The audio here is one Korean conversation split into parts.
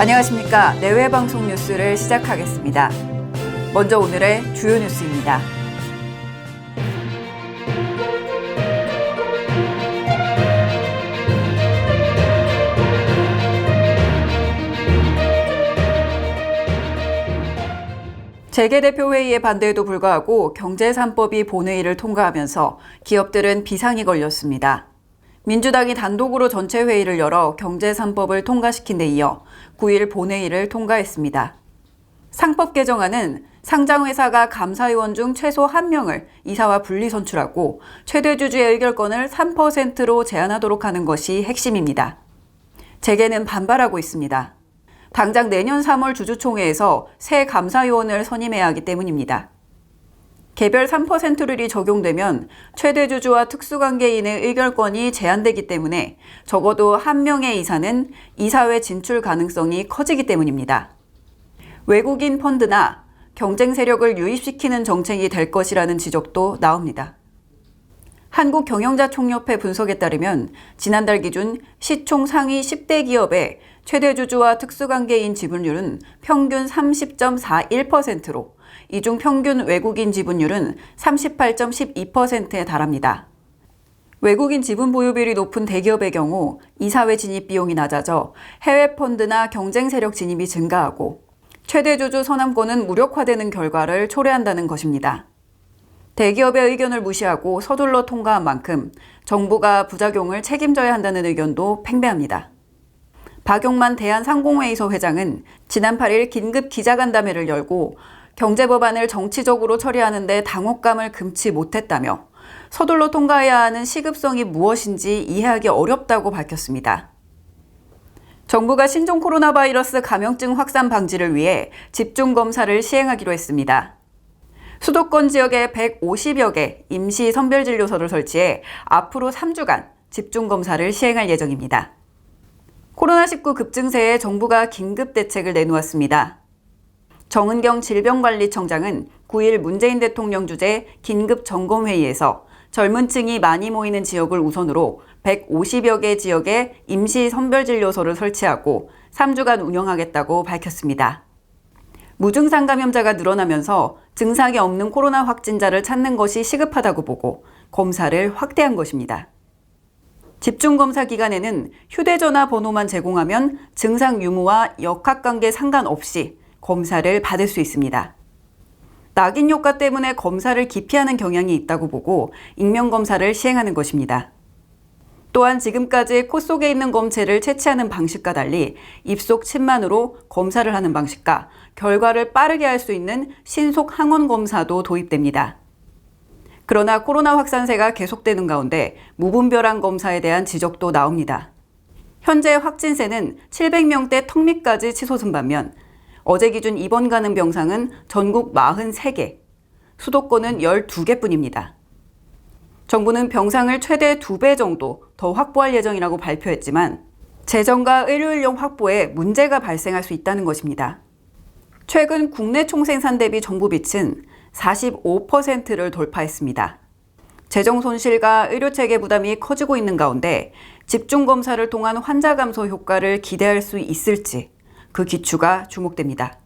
안녕하십니까. 내외 방송 뉴스를 시작하겠습니다. 먼저 오늘의 주요 뉴스입니다. 재계대표 회의의 반대에도 불구하고 경제 3법이 본회의를 통과하면서 기업들은 비상이 걸렸습니다. 민주당이 단독으로 전체 회의를 열어 경제 3법을 통과시킨 데 이어 9일 본회의를 통과했습니다. 상법 개정안은 상장회사가 감사위원 중 최소 1명을 이사와 분리 선출하고 최대 주주의 의결권을 3%로 제한하도록 하는 것이 핵심입니다. 재계는 반발하고 있습니다. 당장 내년 3월 주주총회에서 새 감사위원을 선임해야 하기 때문입니다. 개별 3%룰이 적용되면 최대 주주와 특수관계인의 의결권이 제한되기 때문에 적어도 1명의 이사는 이사회 진출 가능성이 커지기 때문입니다. 외국인 펀드나 경쟁 세력을 유입시키는 정책이 될 것이라는 지적도 나옵니다. 한국경영자총협회 분석에 따르면 지난달 기준 시총 상위 10대 기업의 최대 주주와 특수관계인 지분율은 평균 30.41%로 이 중 평균 외국인 지분율은 38.12%에 달합니다. 외국인 지분 보유비율이 높은 대기업의 경우 이사회 진입 비용이 낮아져 해외 펀드나 경쟁 세력 진입이 증가하고 최대 주주 선암권은 무력화되는 결과를 초래한다는 것입니다. 대기업의 의견을 무시하고 서둘러 통과한 만큼 정부가 부작용을 책임져야 한다는 의견도 팽배합니다. 박용만 대한상공회의소 회장은 지난 8일 긴급 기자간담회를 열고 경제법안을 정치적으로 처리하는 데 당혹감을 금치 못했다며 서둘러 통과해야 하는 시급성이 무엇인지 이해하기 어렵다고 밝혔습니다. 정부가 신종 코로나 바이러스 감염증 확산 방지를 위해 집중검사를 시행하기로 했습니다. 수도권 지역에 150여 개 임시 선별진료소를 설치해 앞으로 3주간 집중검사를 시행할 예정입니다. 코로나19 급증세에 정부가 긴급 대책을 내놓았습니다. 정은경 질병관리청장은 9일 문재인 대통령 주재 긴급 점검회의에서 젊은 층이 많이 모이는 지역을 우선으로 150여 개 지역에 임시 선별진료소를 설치하고 3주간 운영하겠다고 밝혔습니다. 무증상 감염자가 늘어나면서 증상이 없는 코로나 확진자를 찾는 것이 시급하다고 보고 검사를 확대한 것입니다. 집중검사 기간에는 휴대전화 번호만 제공하면 증상 유무와 역학관계 상관없이 검사를 받을 수 있습니다. 낙인 효과 때문에 검사를 기피하는 경향이 있다고 보고 익명검사를 시행하는 것입니다. 또한 지금까지 코 속에 있는 검체를 채취하는 방식과 달리 입속 침만으로 검사를 하는 방식과 결과를 빠르게 할 수 있는 신속 항원 검사도 도입됩니다. 그러나 코로나 확산세가 계속되는 가운데 무분별한 검사에 대한 지적도 나옵니다. 현재 확진세는 700명대 턱밑까지 치솟은 반면 어제 기준 입원 가능 병상은 전국 43개, 수도권은 12개뿐입니다. 정부는 병상을 최대 2배 정도 더 확보할 예정이라고 발표했지만 재정과 의료인력 확보에 문제가 발생할 수 있다는 것입니다. 최근 국내 총생산 대비 정부 빚은 45%를 돌파했습니다. 재정 손실과 의료체계 부담이 커지고 있는 가운데 집중검사를 통한 환자 감소 효과를 기대할 수 있을지 그 기추가 주목됩니다.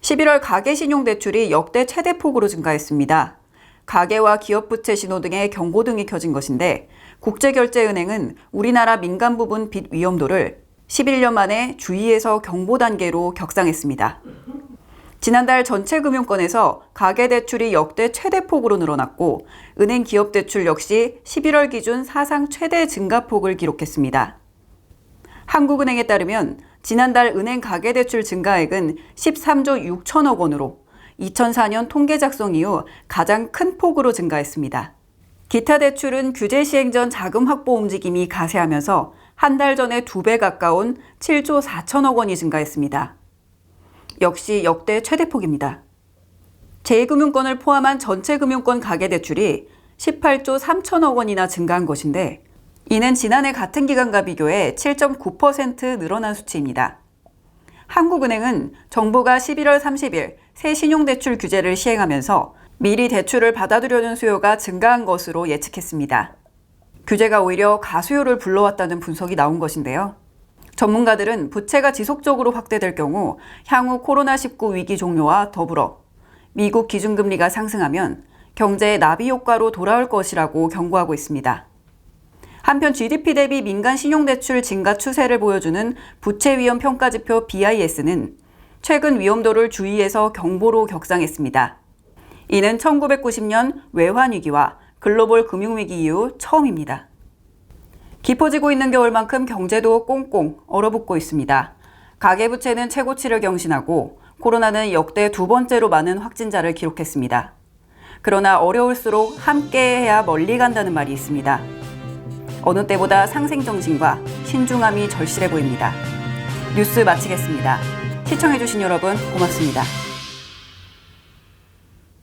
11월 가계신용대출이 역대 최대폭으로 증가했습니다. 가계와 기업부채 신호등의 경고등이 켜진 것인데 국제결제은행은 우리나라 민간 부분 빚 위험도를 11년 만에 주의에서 경보 단계로 격상했습니다. 지난달 전체 금융권에서 가계대출이 역대 최대폭으로 늘어났고 은행 기업대출 역시 11월 기준 사상 최대 증가폭을 기록했습니다. 한국은행에 따르면 지난달 은행 가계대출 증가액은 13조 6천억 원으로 2004년 통계 작성 이후 가장 큰 폭으로 증가했습니다. 기타 대출은 규제 시행 전 자금 확보 움직임이 가세하면서 한 달 전에 2배 가까운 7조 4천억 원이 증가했습니다. 역시 역대 최대폭입니다. 제2금융권을 포함한 전체 금융권 가계대출이 18조 3천억 원이나 증가한 것인데 이는 지난해 같은 기간과 비교해 7.9% 늘어난 수치입니다. 한국은행은 정부가 11월 30일 새 신용대출 규제를 시행하면서 미리 대출을 받아두려는 수요가 증가한 것으로 예측했습니다. 규제가 오히려 가수요를 불러왔다는 분석이 나온 것인데요. 전문가들은 부채가 지속적으로 확대될 경우 향후 코로나19 위기 종료와 더불어 미국 기준금리가 상승하면 경제의 나비 효과로 돌아올 것이라고 경고하고 있습니다. 한편 GDP 대비 민간 신용대출 증가 추세를 보여주는 부채위험 평가지표 BIS는 최근 위험도를 주의에서 경보로 격상했습니다. 이는 1990년 외환위기와 글로벌 금융위기 이후 처음입니다. 깊어지고 있는 겨울만큼 경제도 꽁꽁 얼어붙고 있습니다. 가계부채는 최고치를 경신하고 코로나는 역대 두 번째로 많은 확진자를 기록했습니다. 그러나 어려울수록 함께해야 멀리 간다는 말이 있습니다. 어느 때보다 상생정신과 신중함이 절실해 보입니다. 뉴스 마치겠습니다. 시청해주신 여러분 고맙습니다.